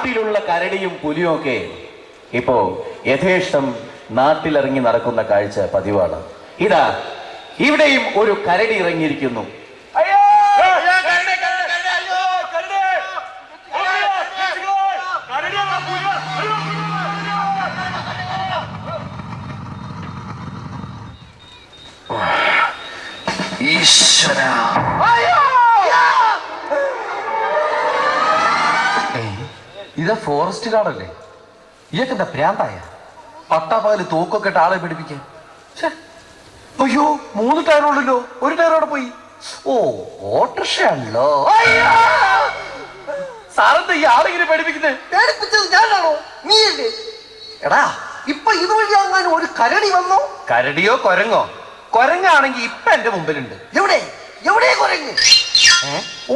കാട്ടിലുള്ള കരടിയും പുലിയും ഒക്കെ ഇപ്പോ യഥേഷ്ടം നാട്ടിലിറങ്ങി നടക്കുന്ന കാഴ്ച പതിവാണ്. ഇതാ ഇവിടെയും ഒരു കരടി ഇറങ്ങിയിരിക്കുന്നു. ഇതാ ഫോറസ്റ്റ് ഗാർഡല്ലേ? ഇയൊക്കെ എന്താ ഭ്രാന്തായ? പട്ടാപ്പകല് തൂക്കൊക്കെ ഇട്ട് ആളെ പിടിപ്പിക്കാൻ. അയ്യോ, 3 ടയറുള്ളല്ലോ, ഒരു ടയറോടെ പോയി. ഓ, ഓട്ടോറിക്ഷയാണല്ലോ. സാറെന്താ ഈ ആളിങ്ങനെ പേടിപ്പിക്കുന്നത്? പേടിപ്പിച്ചത് ഞാനാണോ? നീയല്ലേ? എടാ, ഇപ്പൊ ഇതുവഴി അങ്ങനെ ഒരു കരടി വന്നോ? കരടിയോ കൊരങ്ങോ? കൊരങ്ങാണെങ്കിൽ ഇപ്പൊ എന്റെ മുമ്പിലുണ്ട്. എവിടെ എവിടെ കുരങ്ങ്?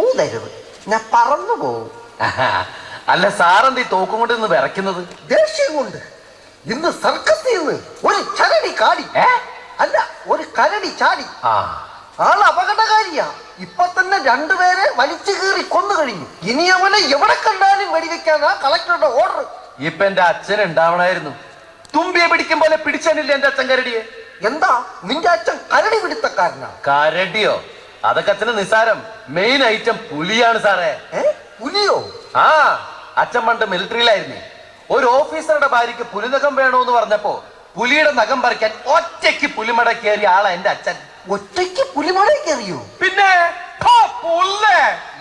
ഊതരുത്, ഞാൻ പറന്നു പോവും. അല്ല, സാറെന്താ ഈ തോക്കും കൊണ്ട് നിന്ന് വിറയ്ക്കുന്നത്? ദേഷ്യം കൊണ്ട്. ഇന്ന് സർക്കസിൽ നിന്ന് ഒരു ചരടി കാടി. അല്ല, ഒരു കരടി ചാടി. ആള് അപകടകാരിയാ. ഇപ്പൊ തന്നെ 2 പേരെ വലിച്ചു കീറി കൊന്നു കഴിഞ്ഞു. ഇനി അവനെ എവിടെ കണ്ടാലും വെടിവെക്കാനാ കളക്ടറുടെ ഓർഡർ. ഇപ്പൊ എന്റെ അച്ഛൻ ഉണ്ടാവണായിരുന്നു. തുമ്പിയെ പിടിക്കും പോലെ പിടിച്ചാനില്ല എന്റെ അച്ഛൻ കരടിയെ. എന്താ നിന്റെ അച്ഛൻ കരടി പിടുത്തക്കാരനാ? കരടിയോ? അതൊക്കെ അച്ഛന് നിസാരം. മെയിൻ ഐറ്റം പുലിയാണ് സാറേ. പുലിയോ? ആ, അച്ഛൻ പണ്ട് മിലിറ്ററിയിലായിരുന്നു. ഒരു ഓഫീസറുടെ ഭാര്യയ്ക്ക് പുലിനഖം വേണോന്ന് പറഞ്ഞപ്പോ പുലിയുടെ നഖം പറിക്കാൻ ഒറ്റയ്ക്ക് പുലിമട കയറിയ ആളാ എന്റെ അച്ഛൻ. ഒറ്റയ്ക്ക് പുലിമട കയറിയോ? പിന്നെ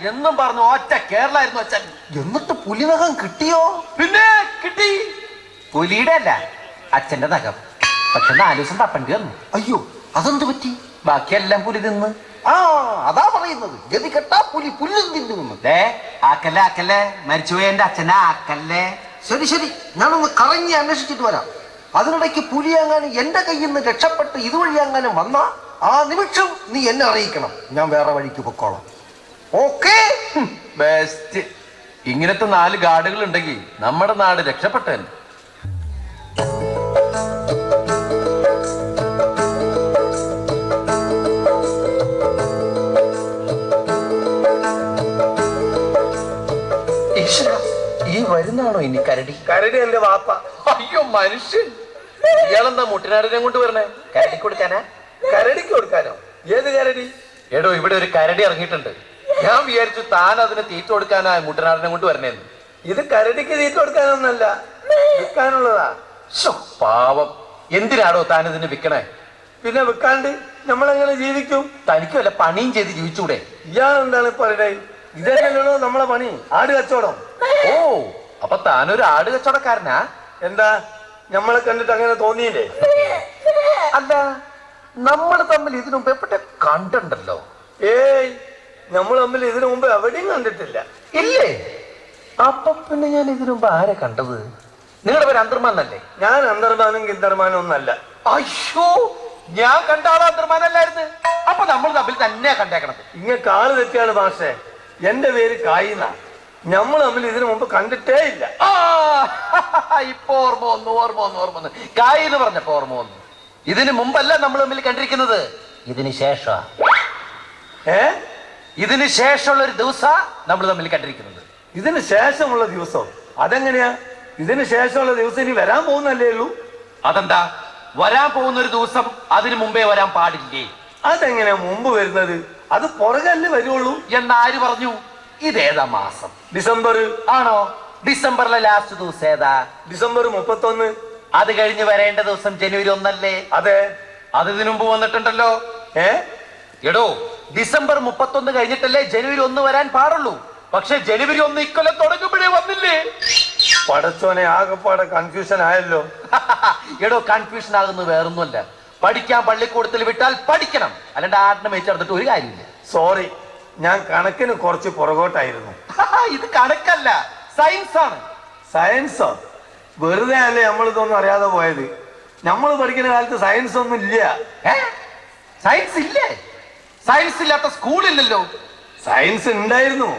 എന്നും പറഞ്ഞു ഒറ്റ കേരളായിരുന്നു അച്ഛൻ. എന്നിട്ട് പുലിനഖം കിട്ടിയോ? പിന്നെ കിട്ടി. പുലിയുടെ അല്ല, അച്ഛന്റെ നഖം. പക്ഷെ 4 ദിവസം തപ്പണ്ടി വന്നു. അയ്യോ, അതെന്ത് പറ്റി? ബാക്കിയെല്ലാം പുലി തിന്ന്. ആ, അതാ പറയുന്നത്, ഗതി കെട്ടാ പുലി പുല്ലും തിന്നു. ആക്കല്ലേ ആക്കല്ലേ, മരിച്ചുപോയ എന്റെ അച്ഛനെ ആക്കല്ലേ. ശരി ശരി, ഞാനൊന്ന് കറങ്ങി അന്വേഷിച്ചിട്ട് വരാം. അതിനിടയ്ക്ക് പുലി എങ്ങാനും എന്റെ കയ്യിൽ നിന്ന് രക്ഷപ്പെട്ട് ഇതുവഴി എങ്ങാനും വന്നാ ആ നിമിഷം നീ എന്നെ അറിയിക്കണം. ഞാൻ വേറെ വഴിക്ക് പൊക്കോളാം. ഓക്കേ? ബെസ്റ്റ്. ഇങ്ങനത്തെ 4 ഗാർഡുകൾ ഉണ്ടെങ്കിൽ നമ്മുടെ നാട് രക്ഷപ്പെട്ടു. ഈ വരുന്നാണോ ഇനി കരടി? കരടി എന്റെ വാപ്പ. അയ്യോ, മനുഷ്യൻ. ഇയാളെന്താ മുട്ടിനാടിനെ കൊണ്ട് വരണേ? കരടിക്ക് കൊടുക്കാനാ? കരടിക്ക് കൊടുക്കാനോ? ഏത് കരടി? എടോ, ഇവിടെ ഒരു കരടി ഇറങ്ങിയിട്ടുണ്ട്. ഞാൻ വിചാരിച്ചു താൻ അതിന് തീറ്റ കൊടുക്കാനാ മുട്ടനാടിനെ കൊണ്ട് വരണേന്ന്. ഇത് കരടിക്ക് തീറ്റ കൊടുക്കാനൊന്നല്ല, വിൽക്കാനുള്ളതാ. പാവം. എന്തിനാടോ താൻ ഇതിന് വിൽക്കണേ? പിന്നെ വിൽക്കാണ്ട് നമ്മളെങ്ങനെ ജീവിക്കും? തനിക്ക് വല്ല പണിയും ചെയ്ത് ജീവിച്ചൂടെ? ഇയാളെന്താണ് പറയണേ? ഇതന്നെയാണോ നമ്മളെ പണി? ആട് കച്ചവടം. ഓ, അപ്പൊ താനൊരു ആട് കച്ചവടക്കാരനാ? എന്താ, നമ്മളെ കണ്ടിട്ട് അങ്ങനെ തോന്നിയില്ലേ? അല്ല, നമ്മൾ തമ്മിൽ ഇതിനു മുമ്പ് എപ്പോഴത്തെ കണ്ടുണ്ടല്ലോ? ഏയ്, നമ്മൾ തമ്മിൽ ഇതിനു മുമ്പ് എവിടെയും കണ്ടിട്ടില്ല. ഇല്ലേ? അപ്പൊ പിന്നെ ഞാൻ ഇതിനു മുമ്പ് ആരെ കണ്ടത്? നിങ്ങളുടെ പേര് അന്തർമാനല്ലേ? ഞാൻ അന്തർമാനും ഗിന്തർമാനും ഒന്നല്ല. അയ്യോ, ഞാൻ കണ്ട ആള് അന്തർമാനല്ലായിരുന്നു. അപ്പൊ നമ്മൾ തമ്മിൽ തന്നെയാ കണ്ടേക്കണത്. ഇങ്ങനെ കാല് തെറ്റിയാണ് മാഷേ. എന്റെ പേര് കായിന്ന. നമ്മൾ തമ്മിൽ ഇതിനു മുമ്പ് കണ്ടിട്ടേ ഇല്ല. ഇപ്പൊ ഓർമ്മ വന്നു. കായ് എന്ന് പറഞ്ഞപ്പോ ഓർമ്മ വന്നു. ഇതിനു മുമ്പല്ല നമ്മൾ തമ്മിൽ കണ്ടിരിക്കുന്നത്, ഇതിന് ശേഷം. ഇതിന് ശേഷമുള്ള ഒരു ദിവസം നമ്മൾ തമ്മിൽ കണ്ടിരിക്കുന്നത്. ഇതിന് ശേഷമുള്ള ദിവസം? അതെങ്ങനെയാ? ഇതിന് ശേഷമുള്ള ദിവസം ഇനി വരാൻ പോകുന്നല്ലേ ഉള്ളൂ. അതെന്താ, വരാൻ പോകുന്ന ഒരു ദിവസം അതിനു മുമ്പേ വരാൻ പാടില്ലേ? അതെങ്ങനെയാ മുമ്പ് വരുന്നത്? അത് പുറകല്ലേ വരുള്ളൂ എന്നാര് പറഞ്ഞു? ഇതേതാ മാസം? ഡിസംബർ. ആണോ? ഡിസംബറിലെ ലാസ്റ്റ് ദിവസം ഏതാ? ഡിസംബർ 31. അത് കഴിഞ്ഞ് വരേണ്ട ദിവസം ജനുവരി 1 അല്ലേ? അതെ. അത് ഇതിനു മുമ്പ് വന്നിട്ടുണ്ടല്ലോ. എടോ, ഡിസംബർ 31 കഴിഞ്ഞിട്ടല്ലേ ജനുവരി 1 വരാൻ പാടുള്ളൂ. പക്ഷെ ജനുവരി 1 ഇക്കൊല്ലം തുടങ്ങുമ്പോഴേ വന്നില്ലേ? പടച്ചോനെ, ആകെപ്പാടെ കൺഫ്യൂഷൻ ആയല്ലോ. എടോ, കൺഫ്യൂഷൻ ആകുന്നത് വേറൊന്നുമല്ല. പഠിക്കാൻ പള്ളിക്കൂടത്തിൽ വിട്ടാൽ പഠിക്കണം, അല്ലാണ്ട് ആടിനെ മേച്ചെടുത്തിട്ട് ഒരു കാര്യമില്ല. സോറി, ഞാൻ കണക്കിന് കുറച്ച് പുറകോട്ടായിരുന്നു. ഇത് കണക്കല്ല, സയൻസ് ആണ്. സയൻസോ? വെറുതെ അല്ലേ നമ്മളിതൊന്നും അറിയാതെ പോയത്. നമ്മൾ പഠിക്കുന്ന കാലത്ത് സയൻസ് ഒന്നും ഇല്ല. സയൻസ് ഇല്ലേ? സയൻസ് ഇല്ലാത്ത സ്കൂളില്ലല്ലോ. സയൻസ് ഉണ്ടായിരുന്നു,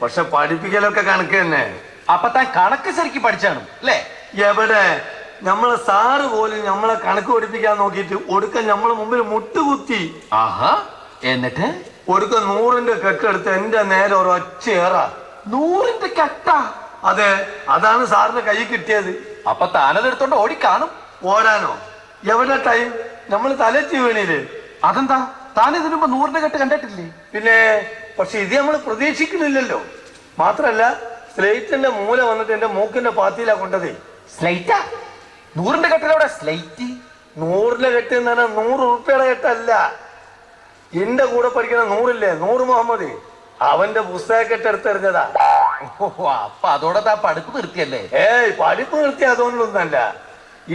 പക്ഷെ പഠിപ്പിക്കലൊക്കെ കണക്ക് തന്നെ. അപ്പൊ താൻ കണക്ക് ശരിക്കും പഠിച്ചാണ് അല്ലേ? എവിടെ? നമ്മളെ സാറ് പോലും നമ്മളെ കണക്ക് പഠിപ്പിക്കാൻ നോക്കിയിട്ട് ഒടുക്കം നമ്മളെ മുമ്പിൽ മുട്ടുകുത്തി. ആഹാ, എന്നിട്ട് ഒടുക്കം 100ന്റെ കെട്ടെടുത്ത് എന്റെ നേരെ ഒരൊച്ചയേറ. 100ന്റെ കെട്ടാ? അതെ, അതാണ് സാറിന്റെ കൈ കിട്ടിയത്. അപ്പൊ താനത് എടുത്തോണ്ട് ഓടിക്കാണും. ഓടാനോ? എവിടെ ടൈം? നമ്മൾ തലച്ചി വീണില്ലേ? അതെന്താ, താൻ ഇതിനു മുമ്പ് 100ന്റെ കെട്ട് കണ്ടിട്ടില്ലേ? പിന്നെ, പക്ഷെ ഇത് നമ്മൾ പ്രതീക്ഷിക്കുന്നില്ലല്ലോ. മാത്രല്ല, സ്ലേറ്റിന്റെ മൂല വന്നിട്ട് എന്റെ മൂക്കിന്റെ പാത്തിയിലാ കൊണ്ടതേ. സ്ലൈറ്റാ? 100ന്റെ കെട്ടിലൂടെ സ്ലൈറ്റ്? 100ലെ കെട്ട് എന്ന് പറഞ്ഞാൽ 100 ഉറുപ്പിയുടെ കെട്ടല്ല. എന്റെ കൂടെ പഠിക്കുന്ന 100 100 മുഹമ്മദ്, അവന്റെ പുസ്തക കെട്ടെടുത്തെറിഞ്ഞതാ. അപ്പൊ അതോടെ താ പഠിപ്പ് നിർത്തിയല്ലേ? ഏയ്, പഠിപ്പ് നിർത്തി അതുകൊണ്ടൊന്നല്ല.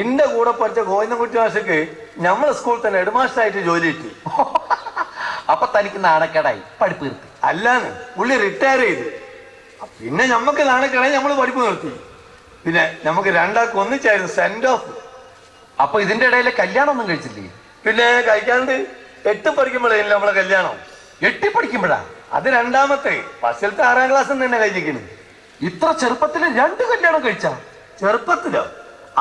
എന്റെ കൂടെ പഠിച്ച ഗോവിന്ദൻകുട്ടി മാഷക്ക് നമ്മളെ സ്കൂളിൽ തന്നെ ഹെഡ്മാസ്റ്ററായിട്ട് ജോലി കിട്ടി. അപ്പൊ തനിക്ക് നാണക്കേടായി, പഠിപ്പ് നിർത്തി? അല്ലാന്ന്, പുള്ളി റിട്ടയർ ചെയ്ത്. പിന്നെ ഞമ്മക്ക് നാണക്കേടായി, നമ്മള് പഠിപ്പ് നിർത്തി. പിന്നെ നമുക്ക് രണ്ടാൾക്ക് ഒന്നിച്ചായിരുന്നു സെൻഡ് ഓഫ്. അപ്പൊ ഇതിന്റെ ഇടയിലെ കല്യാണം ഒന്നും കഴിച്ചില്ലേ? പിന്നെ കഴിക്കാണ്ട് 8 പഠിക്കുമ്പോഴേ നമ്മളെ കല്യാണം. 8 പഠിക്കുമ്പോഴാ? അത് രണ്ടാമത്തെ. ഫസ്റ്റിലത്തെ 6ാം ക്ലാസ് തന്നെ കഴിഞ്ഞിരിക്കുന്നു. ഇത്ര ചെറുപ്പത്തില് 2 കല്യാണം കഴിച്ചാ? ചെറുപ്പത്തിലോ?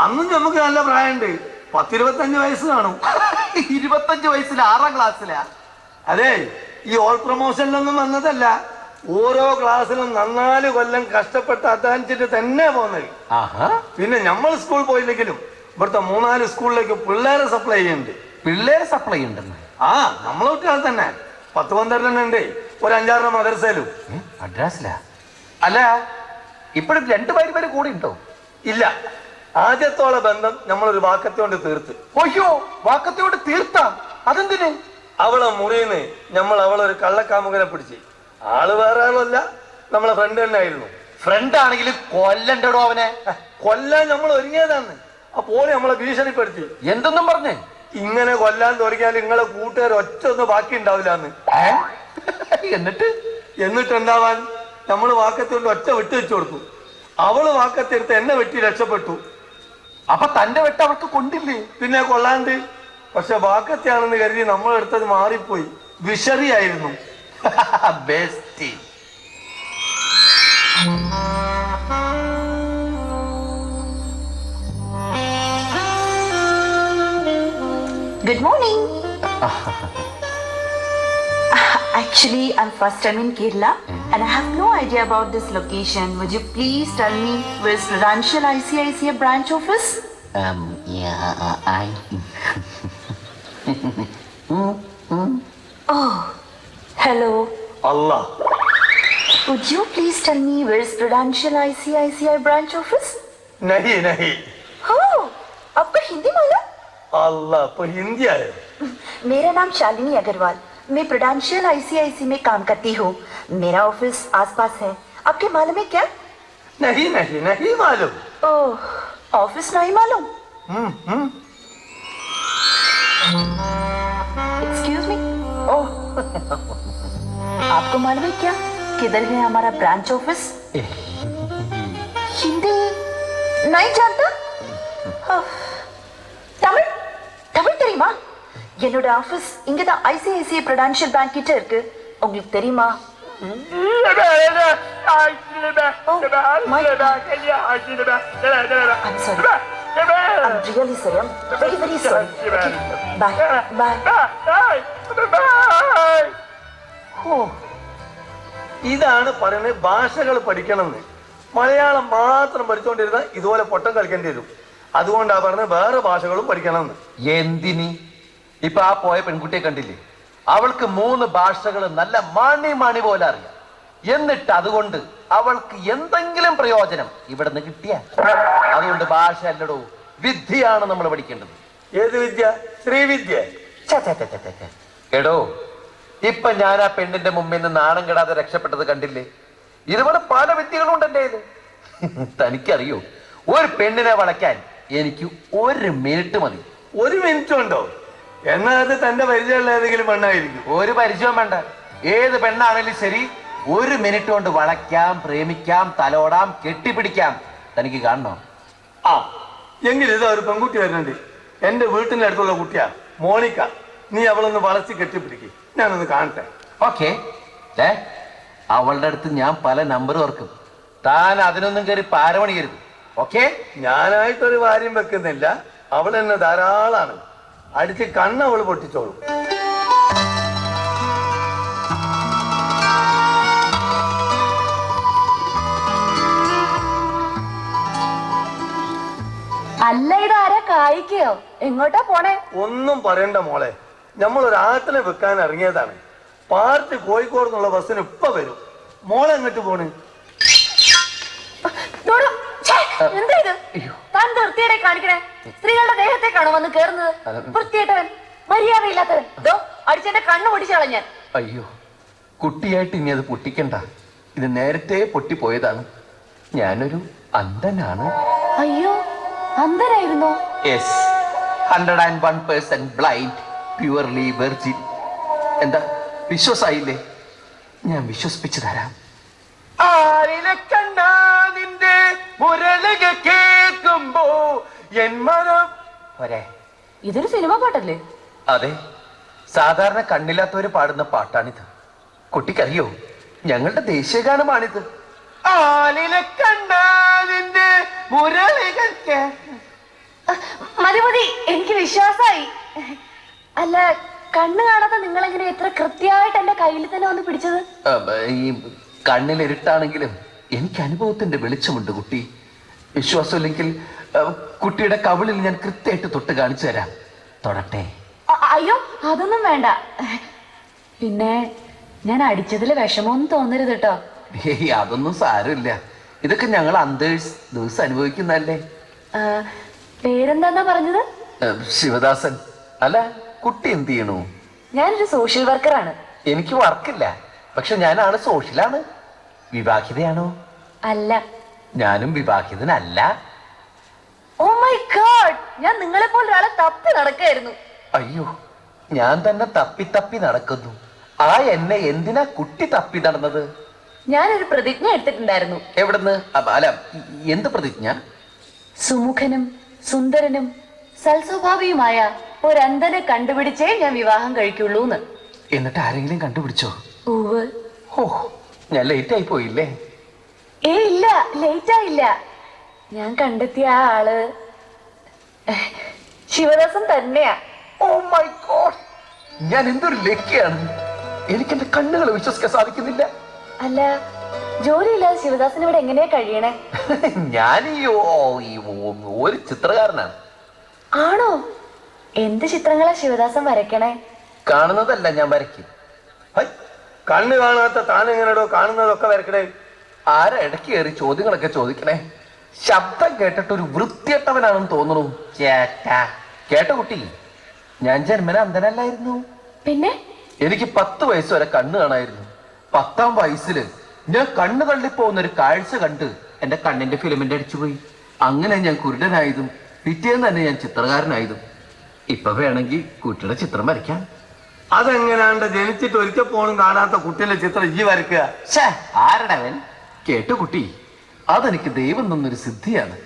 അന്നും നമുക്ക് നല്ല പ്രായമുണ്ട്. 10-25 വയസ്സ് കാണും. 25 വയസ്സിൽ 6ാം ക്ലാസ്സിലാ? അതെ, ഈ ഓൾ പ്രൊമോഷനിലൊന്നും വന്നതല്ല. ഓരോ ക്ലാസ്സിലും 4 കൊല്ലം കഷ്ടപ്പെട്ട് അധ്വാനിച്ചിട്ട് തന്നെ പോകുന്നത്. പിന്നെ നമ്മൾ സ്കൂൾ പോയില്ലെങ്കിലും ഇവിടുത്തെ 3-4 സ്കൂളിലേക്ക് പിള്ളേരെ സപ്ലൈ ചെയ്യുന്നുണ്ട്. പിള്ളേരെ സപ്ലൈ ഉണ്ടെന്ന്? ആ, നമ്മളെ കുട്ടികൾ തന്നെ 10-12 ഉണ്ട്. ഒരു 5-6 മദർസയിലും. മദ്രാസിലാ? അല്ല, ഇപ്പോഴും 2 ഭാര്യമാര് കൂടെ ഉണ്ടോ? ഇല്ല, ആദ്യത്തോളം ബന്ധം നമ്മളൊരു വാക്കത്തോണ്ട് തീർത്ത്. അയ്യോ, വാക്കത്തോട് തീർത്താ? അതെന്തിന്? അവളെ മുറിയുന്ന് നമ്മൾ അവളൊരു കള്ളക്കാമുകനെ പിടിച്ച്. ആള് വേറെ ആളല്ല, നമ്മളെ ഫ്രണ്ട് തന്നെ ആയിരുന്നു. ഫ്രണ്ട് ആണെങ്കിൽ കൊല്ലണ്ടോ അവനെ? കൊല്ലാൻ നമ്മൾ ഒരുങ്ങിയതാണ്. അപ്പോൾ നമ്മളെ ഭീഷണിപ്പെടുത്തി. എന്തെന്നും പറഞ്ഞേ? ഇങ്ങനെ കൊല്ലാൻ തുടങ്ങിയാൽ നിങ്ങളെ കൂട്ടുകാർ ഒറ്റ ഒന്നും ബാക്കി ഉണ്ടാവില്ലാന്ന്. എന്നിട്ട് എന്താവാൻ, നമ്മള് വാക്കത്തോണ്ട് ഒറ്റ വിട്ടു വെച്ചു കൊടുത്തു. അവള് വാക്കത്തെടുത്ത് എന്നെ വെട്ടി രക്ഷപ്പെട്ടു. അപ്പൊ തന്റെ വെട്ട് അവർക്ക് കൊണ്ടില്ലേ? പിന്നെ കൊള്ളാണ്ട്. പക്ഷെ വാക്കത്തെയാണെന്ന് കരുതി നമ്മൾ എടുത്തത് മാറിപ്പോയി. വിഷറിയായിരുന്നു. Best. Good morning. Actually, I'm first time in Kerala and I have no idea about this location. Would you please tell me where's Prudential ICICI branch office? Oh, hello. Allah. Would you please tell me where's Prudential ICICI branch office? नहीं नहीं. Oh, आपको हिंदी मालूम? अल्लाह, पर हिंदी आए. मेरा नाम शालिनी अग्रवाल. मैं prudential ICICI में काम करती हूँ. मेरा ऑफिस आसपास है. आपके मालूम है क्या? नहीं नहीं नहीं मालूम. ओह, ऑफिस नहीं मालूम? Excuse me. ओह, आपको मालूम है क्या किधर है हमारा ब्रांच ऑफिस? हिंदी नहीं जानता? தமிழ் தமிழ் தெரியுமா? என்னோட ஆபீஸ் இங்க தான் ICICI Prudential Bank கிட்ட இருக்கு. உங்களுக்கு தெரியுமா? Oh, my God. I'm sorry. I'm really sorry. I'm very, very sorry. Okay. Bye. Bye. ഓ, ഇതാണ് പറയുന്നത് ഭാഷകൾ പഠിക്കണമെന്ന്. മലയാളം മാത്രം പഠിച്ചുകൊണ്ടിരുന്ന ഇതുപോലെ പൊട്ടം കളിക്കേണ്ടി വരും. അതുകൊണ്ടാ പറഞ്ഞത് വേറെ ഭാഷകളും പഠിക്കണമെന്ന്. എന്തിനി? ഇപ്പൊ ആ പോയ പെൺകുട്ടിയെ കണ്ടില്ലേ? അവൾക്ക് 3 ഭാഷകൾ നല്ല മണി പോലെ അറിയാം. എന്നിട്ട് അതുകൊണ്ട് അവൾക്ക് എന്തെങ്കിലും പ്രയോജനം ഇവിടെ നിന്ന് കിട്ടിയ? അതുകൊണ്ട് ഭാഷ അല്ലടോ, വിദ്യയാണ് നമ്മൾ പഠിക്കേണ്ടത്. ഏത് വിദ്യ? ശ്രീവിദ്യ. എടോ, ഇപ്പൊ ഞാൻ ആ പെണ്ണിന്റെ മുമ്പിൽ നിന്ന് നാണം കെടാതെ രക്ഷപ്പെട്ടത് കണ്ടില്ലേ? ഇതുപോലെ പല വിദ്യകളും ഉണ്ട് എന്റെ കയ്യില്. തനിക്കറിയോ, ഒരു പെണ്ണിനെ വളയ്ക്കാൻ എനിക്ക് 1 മിനിറ്റ് മതി. 1 മിനിറ്റ് ഉണ്ടോ? എന്നാൽ അത് തന്റെ പരിചയമുള്ള ഏതെങ്കിലും പെണ്ണായിരിക്കും. ഒരു പരിചയം വേണ്ട. ഏത് പെണ്ണാണെങ്കിലും ശരി, 1 മിനിറ്റ് കൊണ്ട് വളയ്ക്കാം, പ്രേമിക്കാം, തലോടാം, കെട്ടിപ്പിടിക്കാം. തനിക്ക് കാണണോ? ആ, എങ്കിൽ ഇതാ ഒരു പെൺകുട്ടി വരുന്നുണ്ട്. എന്റെ വീട്ടിന്റെ അടുത്തുള്ള കുട്ടിയാ, മോണിക്ക. നീ അവളൊന്ന് വളച്ച് കെട്ടിപ്പിടിക്കും. ഞാനൊന്ന് കാണട്ടെ. ഓക്കെ. അവളുടെ അടുത്ത് ഞാൻ പല നമ്പർ ഓർക്കും. താൻ അതിനൊന്നും കയറി പാരമണിയരുത്. ഓക്കെ? ഞാനായിട്ടൊരു കാര്യം വെക്കുന്നില്ല. അവൾ എന്നെ ധാരാളാണ്. അടിച്ച് കണ്ണ് അവൾ പൊട്ടിച്ചോളൂ. ബൈക്കയോ? എങ്ങോട്ടാ പോണേ? ഒന്നും പറയണ്ട മോളെ, നമ്മൾ ഒരു ആട്ടിനെ വെക്കാൻ ഇറങ്ങിയതാണ്. പാർട്ടി കോഴിക്കോട് നിന്നുള്ള ബസ്സിന് ഇപ്പൊ വരും. മോളെ എങ്ങോട്ട് പോണ്? എന്താ ഇത്? താൻ വൃത്തിയുടെ കാണിക്കണേ? സ്ത്രീകളുടെ ദേഹത്തേക്കാണോ വന്ന് കേറുന്നത്? വൃത്തിയായിട്ടവൻ, മര്യാദയില്ലാത്തവൻ. അടിച്ചെന്റെ കണ്ണു പൊടിച്ചു കളഞ്ഞാൻ. അയ്യോ, കുട്ടിയായിട്ട് ഇനി അത് പൊട്ടിക്കണ്ട. ഇത് നേരത്തെ പൊട്ടിപ്പോയതാണ്. ഞാനൊരു അന്ധനാണ്. അയ്യോ, അന്ധനായിരുന്നോ? Yes, 101% blind, purely virgin. എന്താ വിശ്വാസായില്ലേ? ഞാൻ വിശ്വസിപ്പിച്ചു തരാം. ആരിലെ കണ്ടാ നിന്റെ മുരളിക കേൾക്കുമ്പോ എൻ മനം പോരെ. ഇതൊരു സിനിമ പാട്ടല്ലേ? അതെ, സാധാരണ കണ്ണില്ലാത്തവര് പാടുന്ന പാട്ടാണിത്. കുട്ടിക്കറിയോ, ഞങ്ങളുടെ ദേശീയഗാനമാണിത്. ആലിലെ കണ്ടാ നിന്റെ മുരളിക മതി മതി, എനിക്ക് വിശ്വാസായി. അല്ല, കണ്ണ് കാണാത്ത നിങ്ങളെങ്ങനെ എത്ര കൃത്യമായിട്ട് എന്റെ കയ്യിൽ തന്നെ വന്ന് പിടിച്ചത്? ഈ കണ്ണിലിരുട്ടാണെങ്കിലും എനിക്ക് അനുഭവത്തിന്റെ വെളിച്ചമുണ്ട് കുട്ടി. വിശ്വാസമില്ലെങ്കിൽ കുട്ടിയുടെ കവിളിൽ ഞാൻ കൃത്യമായിട്ട് തൊട്ട് കാണിച്ചു തരാം. തൊടട്ടെ? അയ്യോ, അതൊന്നും വേണ്ട. പിന്നെ ഞാൻ അടിച്ചതിൽ വിഷമമൊന്നും തോന്നരുത് കേട്ടോ. ഏയ്, അതൊന്നും സാരമില്ല. ഇതൊക്കെ ഞങ്ങൾ അന്തേഴ്സ് ദിവസം അനുഭവിക്കുന്നല്ലേ. പേരെന്താന്നാ പറഞ്ഞത്? ശിവദാസൻ. അല്ല, കുട്ടി എന്ത് ചെയ്യണു? ഞാനൊരു സോഷ്യൽ വർക്കറാണ്. എനിക്ക് വർക്കില്ല, പക്ഷെ ഞാനാണ് സോഷ്യലാണ്. വിവാഹിതയാണോ? അല്ല. ഞാനും വിവാഹിതനല്ല. ഓ മൈ ഗോഡ്, ഞാൻ നിങ്ങളെ പോലെ ഒരാളെ തപ്പി നടക്കായിരുന്നു. അയ്യോ, ഞാൻ തന്നെ തപ്പി തപ്പി നടക്കുന്നു. ആ എന്നെ എന്തിനാ കുട്ടി തപ്പി നടന്നത്? ഞാനൊരു പ്രതിജ്ഞ എടുത്തിട്ടുണ്ടായിരുന്നു. എവിടുന്ന്? അല്ല, എന്ത് പ്രതിജ്ഞ? സുമുഖനും സുന്ദരനും സൽസ്വഭാവിയുമായ ഒരന്ധനെ കണ്ടുപിടിച്ചേ ഞാൻ വിവാഹം കഴിക്കുള്ളൂന്ന്. എന്നിട്ട് ആരെങ്കിലും കണ്ടുപിടിച്ചോ? ഉവ്വ്. ഓ, ഞാൻ ലേറ്റ് ആയി പോയില്ലേ? ഇല്ല, ലേറ്റ് ആയില്ല. ഞാൻ കണ്ടെത്തിയ ആ ആള് ശിവദാസൻ തന്നെയാ. ഓ മൈ ഗോഡ്, ഞാൻ എന്തൊരു ലക്കിയാണ്. എനിക്ക് എന്റെ കണ്ണുകൾ വിശ്വസിക്കാൻ സാധിക്കുന്നില്ല. അല്ല, ജോലിയില്ലാതെ ശിവദാസൻ ഇവിടെ എങ്ങനെയാ കഴിയണേ? ഞാൻ ഒരു ചിത്രകാരനാണ്. ആണോ? എന്ത് ചിത്രങ്ങളാ ശിവദാസൻ വരയ്ക്കണേ? കാണുന്നതല്ല ഞാൻ വരയ്ക്കും. കണ്ണ് കാണാത്ത താൻ എങ്ങനെയോ കാണുന്നതൊക്കെ വരക്കണേ? ആരാ ഇടയ്ക്ക് കയറി ചോദ്യങ്ങളൊക്കെ ചോദിക്കണേ? ശബ്ദം കേട്ടിട്ട് ഒരു വൃത്തിയട്ടവനാണെന്ന് തോന്നുന്നു. കേട്ട കുട്ടി, ഞാൻ ജന്മന അന്ധനല്ലായിരുന്നു. പിന്നെ എനിക്ക് 10 വയസ്സ് വരെ കണ്ണ് കാണായിരുന്നു. 10ാം വയസ്സില് ഞാൻ കണ്ണ് തള്ളിപ്പോകുന്ന ഒരു കാഴ്ച കണ്ട് എന്റെ കണ്ണിന്റെ ഫിലിമിന്റെ അടിച്ചുപോയി. അങ്ങനെ ഞാൻ കുരുടനായതും പിറ്റേന്ന് തന്നെ ഞാൻ ചിത്രകാരനായതും. ഇപ്പൊ വേണമെങ്കിൽ കുട്ടിയുടെ ചിത്രം വരയ്ക്കാം. അതെങ്ങനെയാണ്ട് ജനിച്ചിട്ട് ഒരിക്കൽ പോലും കാണാത്ത കുട്ടിയുടെ ചിത്രം ഈ വരക്കുക? ആരടവൻ? കേട്ടു കുട്ടി, അതെനിക്ക് ദൈവം തന്നൊരു സിദ്ധിയാണ്.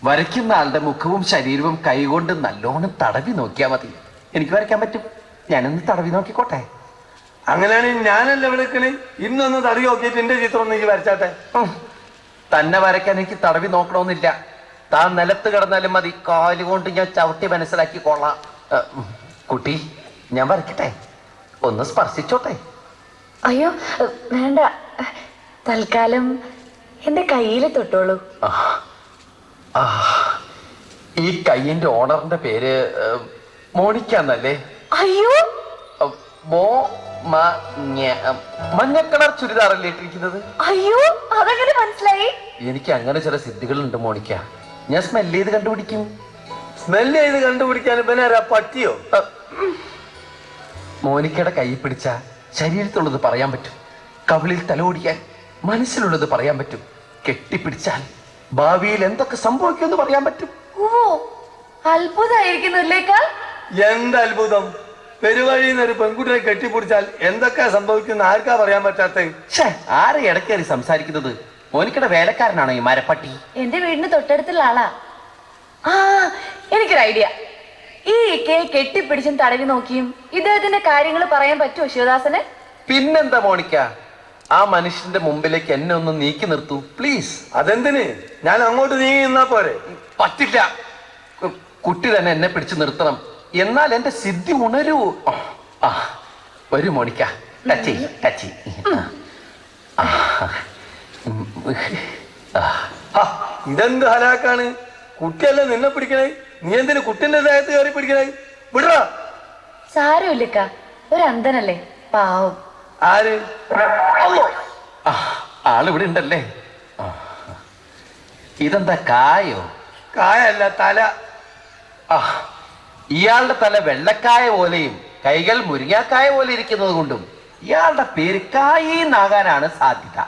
വരയ്ക്കുന്ന ആളുടെ മുഖവും ശരീരവും കൈകൊണ്ട് നല്ലോണം തടവി നോക്കിയാൽ മതി. എനിക്ക് വരയ്ക്കാൻ പറ്റും. ഞാനൊന്ന് തടവി നോക്കിക്കോട്ടെ? അങ്ങനെയാണെങ്കിൽ ഞാനല്ല വിളിക്കണേ. ഇന്നൊന്ന് തടവി നോക്കിയിട്ട് എന്റെ ചിത്രം ഒന്ന് ഈ വരച്ചാട്ടെ. തന്നെ വരയ്ക്കാൻ എനിക്ക് തടവി നോക്കണമെന്നില്ല. താൻ നിലത്ത് കിടന്നാലും മതി. കാലുകൊണ്ട് ഞാൻ ചവിട്ടി മനസ്സിലാക്കിക്കൊള്ളാം. കുട്ടി, ഞാൻ വരയ്ക്കട്ടെ? ഒന്ന് സ്പർശിച്ചോട്ടെ? അയ്യോ വേണ്ട, തൽക്കാലം എന്റെ കയ്യിൽ തൊട്ടോളൂ. ഈ കയ്യിന്റെ ഓണറിന്റെ പേര് മോണിക്ക എന്നല്ലേ? അയ്യോ, മഞ്ഞ കളർ ചുരിദാറല്ലേ ഇട്ടിരിക്കുന്നത്? അയ്യോ, അതെങ്ങനെ മനസ്സിലായി? എനിക്ക് അങ്ങനെ ചില സിദ്ധികളുണ്ട് മോണിക്ക. ഞാൻ സ്മെല് ചെയ്ത് കണ്ടുപിടിക്കും. സ്മെല് ചെയ്ത് കണ്ടുപിടിക്കാൻ പിന്നെ ആരാ, പറ്റിയോ? മോനിക്കയുടെ കൈ പിടിച്ച ശരീരത്തുള്ളത് പറയാൻ പറ്റും. കവിളിൽ തലോടിയാൽ മനസ്സിലുള്ളത് പറയാൻ പറ്റും. കെട്ടിപ്പിടിച്ചാൽ ഭാവിയിൽ എന്തൊക്കെ സംഭവിക്കുമെന്ന് പറയാൻ പറ്റും. ഓ, അത്ഭുതമായിരിക്കുന്നില്ലേക്കാ? എന്ത് അത്ഭുതം! പെരുവഴിന്ന് ഒരു പെൺകുട്ടിയെ കെട്ടിപ്പിടിച്ചാൽ എന്തൊക്കെ സംഭവിക്കുന്ന ആർക്കാ പറയാൻ പറ്റാത്ത? ആരെ ഇടക്കേറി സംസാരിക്കുന്നത്? മോനിക്കയുടെ വേലക്കാരനാണോ ഈ മരപ്പട്ടി? എന്റെ വീടിന് തൊട്ടടുത്തുള്ള ആളാ. ആ, എനിക്കൊരു ഐഡിയ. ഈ കെട്ടിപ്പിടിച്ചും തടവി നോക്കിയും ഇദ്ദേഹത്തിന്റെ കാര്യങ്ങൾ പറയാൻ പറ്റുമോ ശിവദാസന്? പിന്നെന്താ മോണിക്ക, ആ മനുഷ്യന്റെ മുമ്പിലേക്ക് എന്നെ ഒന്ന് നീക്കി നിർത്തൂ പ്ലീസ്. അതെന്തിന്? ഞാൻ അങ്ങോട്ട് നീങ്ങി നിന്നാ പോരെ? പറ്റില്ല. കുട്ടി തന്നെ എന്നെ പിടിച്ചു നിർത്തണം. എന്നാൽ എന്റെ സിദ്ധി ഉണരൂ. വരൂ മോണിക്ക, ടച്ച് ടച്ച്. ഇതെന്ത് ഹലാക്കാണ്? കുട്ടിയല്ലേ നിന്നെ പിടിക്കണേ? നീ എന്തിനു കുട്ടിന്റെ ദേഹത്ത് കയറി പിടിക്കണേ? വിടറ. സാരമില്ലക്ക, ഒരു അന്ധനല്ലേ, പാവം. ആര്? അല്ലോ, ആളിവിടെ ഉണ്ടല്ലേ. ആ. ഇതെന്താ കായോ? കായല്ല, തല. ആ, ഇയാളുടെ തല വെള്ളക്കായ പോലെയും കൈകൾ മുരിങ്ങാക്കായ പോലെ ഇരിക്കുന്നത് കൊണ്ടും ഇയാളുടെ പേര് കായിന്നാകാനാണ് സാധ്യത.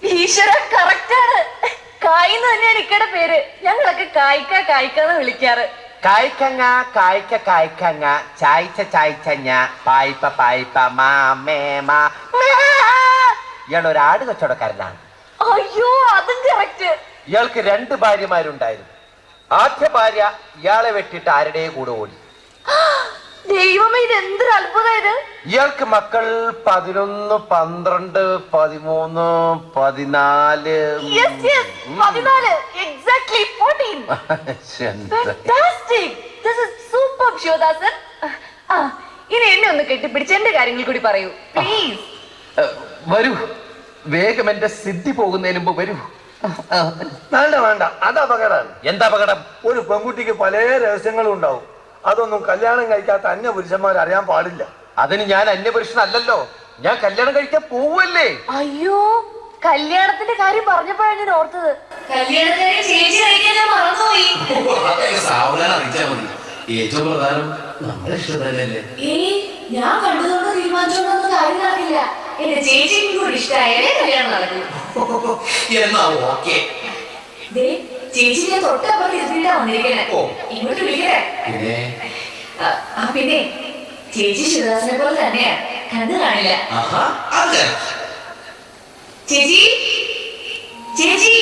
ഈശ്വര, കറക്റ്റാണ്. കായിന്ന് തന്നെയാണ് ഇക്കടെ പേര്. ഞങ്ങളൊക്കെ കായ്ക്കാന്ന് വിളിക്കാറ്. കായ്ക്കങ്ങ കായ്ക്ക കായ്ക്കങ്ങ ചായ്ച്ച ചായ്ച്ചഞ്ഞ പായ്പ പായ്പ മാമേമാ. ഇയാൾ ഒരു ആട് കച്ചവടക്കാരനാണ്. അയ്യോ, അതും കറക്റ്റ്. ഇയാൾക്ക് 2 ഭാര്യമാരുണ്ടായിരുന്നു. ആദ്യ ഭാര്യ ഇയാളെ വെട്ടിട്ട് ആരുടെ കൂടെ ഓടി. ദൈവമേ, ഇത് എന്തൊരു അത്ഭുതമായത്. ഇയാൾക്ക് മക്കൾ 11, 12, 13, 14. Yes, 14. Exactly 14. Fantastic. This is superb, Sivadasan. ഇനി എന്നെ ഒന്ന് കെട്ടിപ്പിടിച്ച് എന്റെ കാര്യങ്ങൾ കൂടി പറയൂ, പ്ലീസ്. വരൂ, വേഗം എന്റെ സിദ്ധി പോകുന്നതിന് മുമ്പ് വരൂ. വേണ്ട വേണ്ട, അത് അപകടമാണ്. എന്താ അപകടം? ഒരു പെൺകുട്ടിക്ക് പല രഹസ്യങ്ങളും ഉണ്ടാവും. അതൊന്നും കല്യാണം കഴിക്കാത്ത അന്യ പുരുഷന്മാർ അറിയാൻ പാടില്ല. അതിന് ഞാൻ അന്യപുരുഷനല്ലല്ലോ, ഞാൻ കല്യാണം കഴിക്കാൻ പോവല്ലേ. അയ്യോ, കല്യാണത്തിന്റെ കാര്യം പറഞ്ഞപ്പോഴാണ് ഞാൻ ഓർത്തത്. കല്യാണത്തിന് ചേച്ചി കഴിക്കാൻ ഞാൻ മറന്നുപോയി. സാവധാനം അറിയിച്ചാൽ മതി. ഏറ്റവും പ്രധാനം നമ്മുടെ ഇഷ്ടത്തല്ലേ. ഞാൻ കണ്ടതുകൊണ്ട് തീരുമാനിച്ചോണ്ടൊന്നും കാര്യം നടക്കില്ല. എന്റെ ചേച്ചിക്കും കൂടി ഇഷ്ടമായാലേ കല്യാണം നടക്കൂ. എന്നാ ഓക്കെ. ചേച്ചി ഞാൻ തൊട്ടപ്പുറത്ത് ഇരുത്തിട്ടാ വന്നിരിക്കണേ. ഇങ്ങോട്ട് വിളിക്കട്ടെ. പിന്നെ ചേച്ചി ശിവദാസനെ പോലെ തന്നെയാ, കണ്ണു കാണില്ല. ചേച്ചി, ചേച്ചി,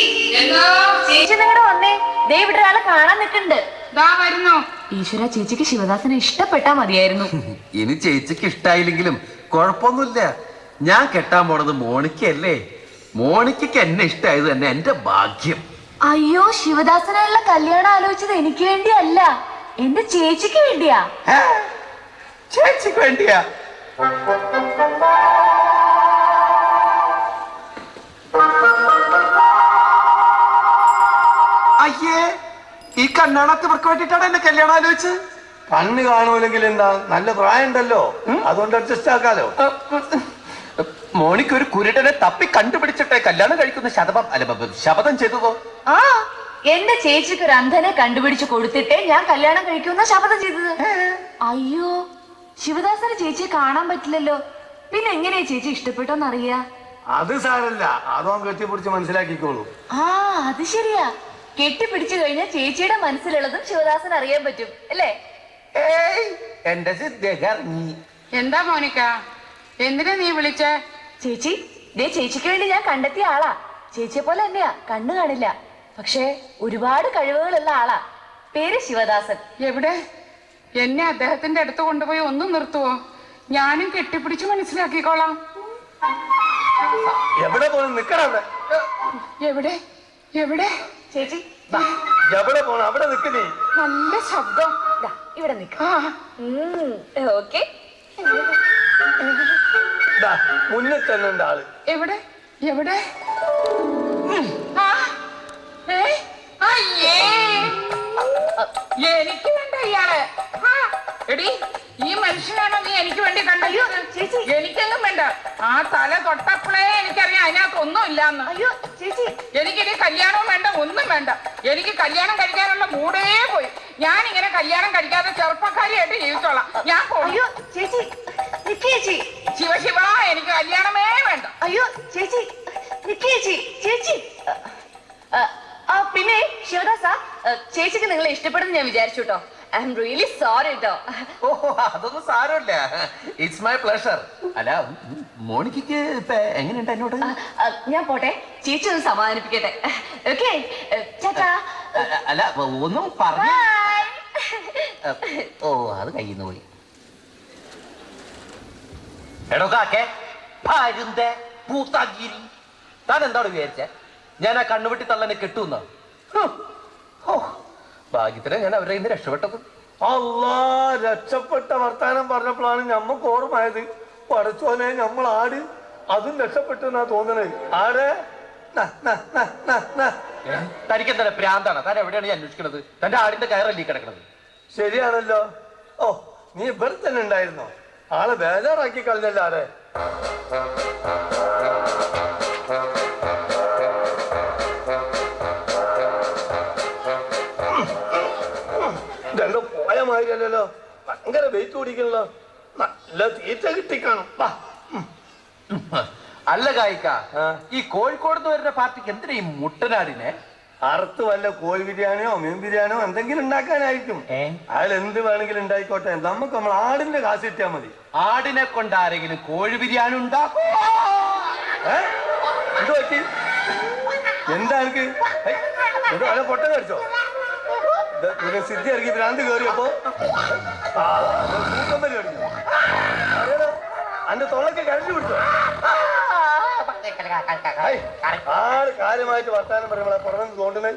ചേച്ചി നിങ്ങടെ വന്നേ. ദേ ഇവിടെ ഒരാളെ കാണാൻ നിൽക്കുന്നുണ്ട്. ഈശ്വര, ചേച്ചിക്ക് ശിവദാസനെ ഇഷ്ടപ്പെട്ടാ മതിയായിരുന്നു. ഇനി ചേച്ചിക്ക് ഇഷ്ടായില്ലെങ്കിലും കുഴപ്പമൊന്നുമില്ല. ഞാൻ കെട്ടാൻ പോണത് മോണിക്കല്ലേ. മോണിക്കയ്ക്ക് എന്നെ ഇഷ്ടായത് തന്നെ എന്റെ ഭാഗ്യം. അയ്യോ, ശിവദാസനായുള്ള കല്യാണം ആലോചിച്ചത് എനിക്ക് വേണ്ടിയല്ല, എന്റെ ചേച്ചിക്ക് വേണ്ടിയാ. ചേച്ചിക്ക് വേണ്ടിയാ? അയ്യേ, ഈ കണ്ണാണത്തവർക്ക് വേണ്ടിട്ടാണ് എന്നെ കല്യാണം ആലോചിച്ചത്. കണ്ണ് കാണൂലെങ്കിൽ എന്താ, നല്ല പ്രായം ഉണ്ടല്ലോ, അതുകൊണ്ട് അഡ്ജസ്റ്റ് ആക്കാലോ. മോണിക്ക് ഒരു കുരുടനെ തപ്പി കണ്ടുപിടിച്ചിട്ടേ കല്യാണം കഴിക്കുന്ന ശപഥം ചെയ്തതോ? ആ, എന്റെ ചേച്ചിക്ക് ഒരു അന്ധനെ കണ്ടുപിടിച്ച് കൊടുത്തിട്ടേ ഞാൻ കല്യാണം കഴിക്കുന്ന ശപഥം ചെയ്തത്. അയ്യോ, ശിവദാസന് ചേച്ചിയെ കാണാൻ പറ്റില്ലല്ലോ, പിന്നെ എങ്ങനെയാ ചേച്ചി ഇഷ്ടപ്പെട്ടോന്നറിയാ? അത് സാരല്ല, അതോ കെട്ടിപ്പിടിച്ച് മനസ്സിലാക്കിക്കോളൂ. ആ, അത് ശരിയാ. കെട്ടിപ്പിടിച്ചു കഴിഞ്ഞാൽ ചേച്ചിയുടെ മനസ്സിലുള്ളതും ശിവദാസൻ അറിയാൻ പറ്റും അല്ലേ? എന്റെ സിദ്ധി. എന്താ മോനിക്ക, എന്തിനാ നീ വിളിച്ചേ? ചേച്ചി, ദേ ചേച്ചിക്ക് വേണ്ടി ഞാൻ കണ്ടെത്തിയ ആളാ. ചേച്ചിയെ പോലെ തന്നെയാ, കണ്ണു കാണില്ല, പക്ഷേ ഒരുപാട് കഴിവുകളുള്ള ആളാ. പേര് ശിവദാസൻ. എവിടെ? എന്നെ അദ്ദേഹത്തിന്റെ അടുത്ത് കൊണ്ടുപോയി ഒന്ന് നിർത്തുവോ? ഞാനും കെട്ടിപ്പിടിച്ച് മനസ്സിലാക്കിക്കോളാം. എവിടെ പോണം? നിക്കണവിടെ. എവിടെ എവിടെ? ചേച്ചി എവിടെ പോണം? അവിടെ നിക്കുന്നേ. നല്ല ശബ്ദം. ഇവിടെ നിക്ക. ഓക്കെ, മുന്നിൽ തന്നെ ഉണ്ട് ആള്. എവിടെ എവിടെ? അയ്യേ, എനിക്ക് വേണ്ട ഇയാള്. എടി, ഈ മനുഷ്യനാണോ നീ എനിക്ക് വേണ്ടി കണ്ടല്ലോ? എനിക്കെങ്ങും വേണ്ട. ആ തല തൊട്ടപ്പോഴേ എനിക്കറിയാം അതിനകത്ത് ഒന്നും ഇല്ലാന്ന്. അയ്യോ ചേച്ചി, എനിക്കിനി കല്യാണവും വേണ്ട, ഒന്നും വേണ്ട. എനിക്ക് കല്യാണം കഴിക്കാനുള്ള മൂടേ പോയി. ഞാൻ ഇങ്ങനെ കല്യാണം കഴിക്കാതെ ചെറുപ്പക്കാരിയായിട്ട് ജീവിച്ചോളാം. ഞാൻ അയ്യോ ചേച്ചി, ചേച്ചി, ശിവശിവ, എനിക്ക് കല്യാണമേ വേണ്ട. അയ്യോ ചേച്ചി, ചേച്ചി, ചേച്ചി. പിന്നെ ശിവദാസ, ചേച്ചിക്ക് നിങ്ങളെ ഇഷ്ടപ്പെടുന്നു ഞാൻ വിചാരിച്ചു കേട്ടോ. ഐ എം റിയലി സോറി കേട്ടോ. ഓ, അതൊന്നും സാരമില്ല. It's my pleasure. അല്ല, മോണിക്കയ്ക്ക് ഇപ്പൊ എങ്ങനെയുണ്ട് എന്നോട്? ഞാൻ പോട്ടെ, ചേച്ചി ഒന്ന് സമാധാനിപ്പിക്കട്ടെ. ഓക്കെ, ചേട്ടാ. അല്ല, ഒന്നും പറഞ്ഞു. ഓ, അത് കയ്യിൽ നിന്ന് പോയി. എടോ കാക്കേ, ഭാര്യന്റെ പൂത്താഗിരി, താൻ എന്താണ് വിചാരിച്ചേ? ഞാൻ ആ കണ്ണുവെട്ടി തള്ളനെ കെട്ടുന്ന? ഭാഗ്യത്തിനെ ഞാൻ അവരെ ഇന്ന് രക്ഷപ്പെട്ടത്. അല്ലാ, രക്ഷപ്പെട്ട വർത്താനം പറഞ്ഞപ്പോഴാണ് ഞമ്മക്ക് ഓർമ്മയത്. പടച്ചോനെ, നമ്മൾ ആട് അതും രക്ഷപ്പെട്ടു എന്നാ തോന്നണേ. ആട് തനിക്കെന്താ പ്രാന്താണ്? താൻ എവിടെയാണ് ഈ അന്വേഷിക്കുന്നത്? തന്റെ ആടിന്റെ കയറല്ലേ ഈ കിടക്കുന്നത്? ശരിയാണല്ലോ. ഓ, നീ ഇവിടെ തന്നെ ഉണ്ടായിരുന്നോ? ആളെ ബേജാറാക്കി കളഞ്ഞല്ലോ ആരെ. രണ്ടോ പോയ മാതിരിയല്ലോ, ഭയങ്കര വെയിറ്റ് ഓടിക്കണല്ലോ. നല്ല തീറ്റ കിട്ടിക്കാണും. അല്ല കായിക്ക, ഈ കോഴിക്കോട് വരുന്ന പാർട്ടിക്ക് എന്തിനാ ഈ മുട്ടനാടിനെ? അറുത്ത് വല്ല കോഴി ബിരിയാണിയോ മീൻ ബിരിയാണിയോ എന്തെങ്കിലും ഉണ്ടാക്കാനായിരിക്കും. അയാൾ എന്ത് വേണമെങ്കിലും ഉണ്ടായിക്കോട്ടെ, നമുക്ക് നമ്മൾ ആടിന്റെ കാശ് കിട്ടിയാൽ മതി. ആടിനെ കൊണ്ട് ആരെങ്കിലും കോഴി ബിരിയാണി ഉണ്ടാക്കും? ഇത് പറ്റി എന്താ എനിക്ക് അല്ല പൊട്ട കടിച്ചോ? സിദ്ധി ഇറങ്ങി ഭ്രാന്ത് കയറിയപ്പോ കൂക്കമ്പലി കടിച്ചു. അന്റെ തൊള്ളക്ക് കരഞ്ഞു പിടിച്ചോ? ആള് കാര്യമായിട്ട് വർത്താനം പറയുമ്പോഴെ പുറമെ തോണ്ടുന്നത്.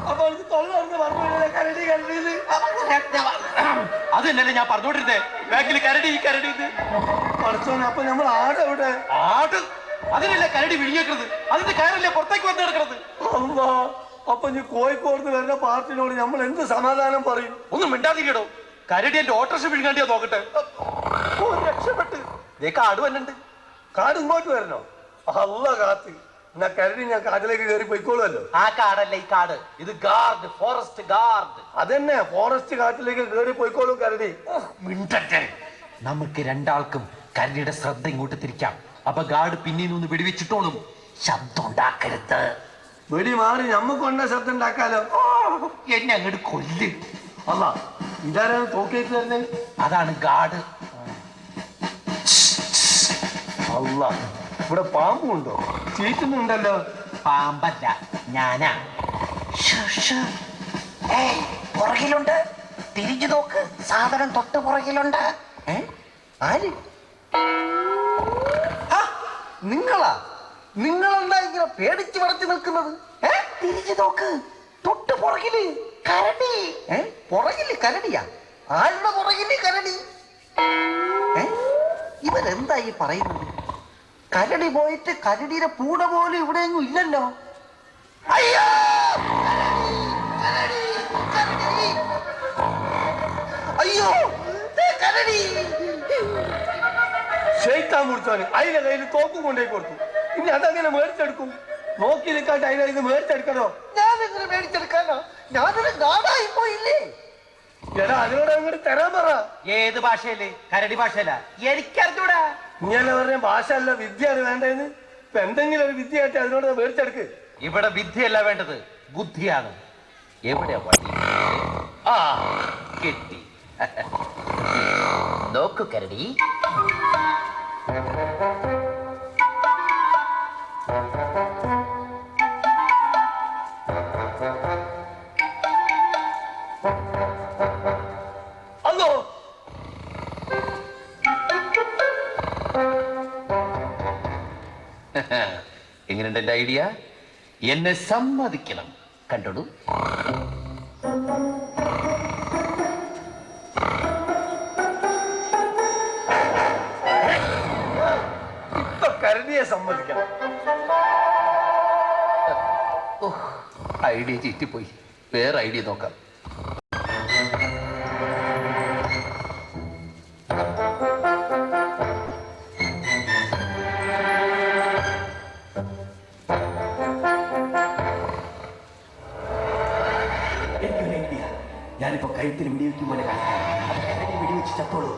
അപ്പൊ അവർക്ക് തൊള്ളറിഞ്ഞ് പറഞ്ഞു കരടി കരടിയത്. അത് തന്നെയല്ലേ ഞാൻ പറഞ്ഞോണ്ടിരുന്നേ, ബാക്കിൽ കരടി ഈ കരടി ഇത് പഠിച്ചോനെ. അപ്പൊ നമ്മൾ ആട് എവിടെ? ആട് അതിനല്ലേ കരടി വിഴിഞ്ഞേക്കുന്നത്? അതിന്റെ കയറല്ലേ പുറത്തേക്ക് വന്ന് കിടക്കുന്നത്? അമ്മാ, അപ്പൊ നീ കോഴിക്കോട് വരുന്ന പാർട്ടിനോട് നമ്മൾ എന്ത് സമാധാനം പറയും? ഒന്നും മിണ്ടാതിരിക്കടോ. കരടി എന്റെ ഓട്ടോറിക്ഷ വിഴുങ്ങാണ്ടിയോ നോക്കട്ടെ. ഓ, രക്ഷപ്പെട്ട് കാട് വന്നുണ്ട്. കാട് ഇങ്ങോട്ട് വരണോ? അല്ല കാത്ത്. എന്നാ കരടി ഞാൻ കാട്ടിലേക്ക് കയറി പോയിക്കോളുമല്ലോ. ആ കാടല്ല ഈ കാട്, ഇത് ഗാർഡ്, ഫോറസ്റ്റ് ഗാർഡ്. അതന്നെ, ഫോറസ്റ്റ് കാട്ടിലേക്ക് കയറി പോയിക്കോളും കരടി. മിണ്ടട്ടെ. നമുക്ക് രണ്ടാൾക്കും കരടിയുടെ ശ്രദ്ധ ഇങ്ങോട്ട് തിരിക്കാം. അപ്പൊ ഗാർഡ് പിന്നീന്ന് ഒന്ന് വെടിവെച്ചിട്ടോളും. ശബ്ദം ഉണ്ടാക്കരുത്. വെടി മാറി ഞമ്മക്കൊണ്ട ശബ്ദം ഉണ്ടാക്കാലോ. എന്നെ അങ്ങോട്ട് കൊല്ല്. അല്ല, ഇതാരാണ് തോക്കേറ്റ് തരുന്നത്? അതാണ് ഗാർഡ്. അല്ല, ഇവിടെ പാമ്പുണ്ടോ? ചീറ്റുന്നുണ്ടല്ലോ. പാമ്പല്ല, ഞാനാ. പുറകിലുണ്ട്, തിരിഞ്ഞു നോക്ക്. സാധനം തൊട്ട് പുറകിലുണ്ട്. ആര്? നിങ്ങളാ? നിങ്ങളെന്താ ഇങ്ങനെ പേടിച്ച് പടച്ചു നിൽക്കുന്നത്? തിരിഞ്ഞു നോക്ക്, തൊട്ട് പുറകില് കരടി. പുറകില് കരടിയാ? ആരുടെ പുറകില് കരടി? ഇവരെന്താ ഈ പറയുന്നത്? കരടി പോയിട്ട് കരടിയുടെ പൂട പോലും ഇവിടെ എങ്ങും ഇല്ലല്ലോ. അയ്യോ, കരടി, കരടി, കരടി. അയ്യോ, കരടി. ഷെയ്ത്താൻ മുറിച്ചോന് അതിന്റെ കയ്യിൽ തോക്കും കൊണ്ടേക്ക് കൊടുത്തു. ഇനി അതങ്ങനെ മേടിച്ചെടുക്കും? നോക്കി നിൽക്കാട്ട് അതിനെ ഇത് മേടിച്ചെടുക്കണോ? ഞാനെങ്ങനെ മേടിച്ചെടുക്കാനോ? ഞാനൊരു ഗാർഡായി പോയില്ലേ. എടാ, അതിനോട് അങ്ങോട്ട് തരാൻ പറ. ഏത് ഭാഷയല്ലേ? കരടി ഭാഷയല്ല. എനിക്കറിഞ്ഞൂടാ. ഇങ്ങനെ പറഞ്ഞ ഭാഷ അല്ല, വിദ്യയാണ് വേണ്ടതെന്ന്. ഇപ്പൊ എന്തെങ്കിലും ഒരു വിദ്യ ആയിട്ട് അതിനോട് മേടിച്ചെടുക്ക്. ഇവിടെ വിദ്യയല്ല വേണ്ടത്, ബുദ്ധിയാണ്. എവിടെയാ വണ്ടി? ആ, കിട്ടി. നോക്കു കരടി. അല്ലോ, എങ്ങനെയുണ്ട് എന്റെ ഐഡിയ? എന്നെ സമ്മതിക്കണം. കണ്ടോളൂ. ഇപ്പൊ കരടിയെ സമ്മതിക്കണം. ഐഡിയ ചീറ്റിപ്പോയി. വേറെ ഐഡിയ നോക്കാം. ഞാനിപ്പോ കഴുത്തിന് വെടിവെക്കും പോലെ വെടിവെച്ച് ചത്തോളൂ.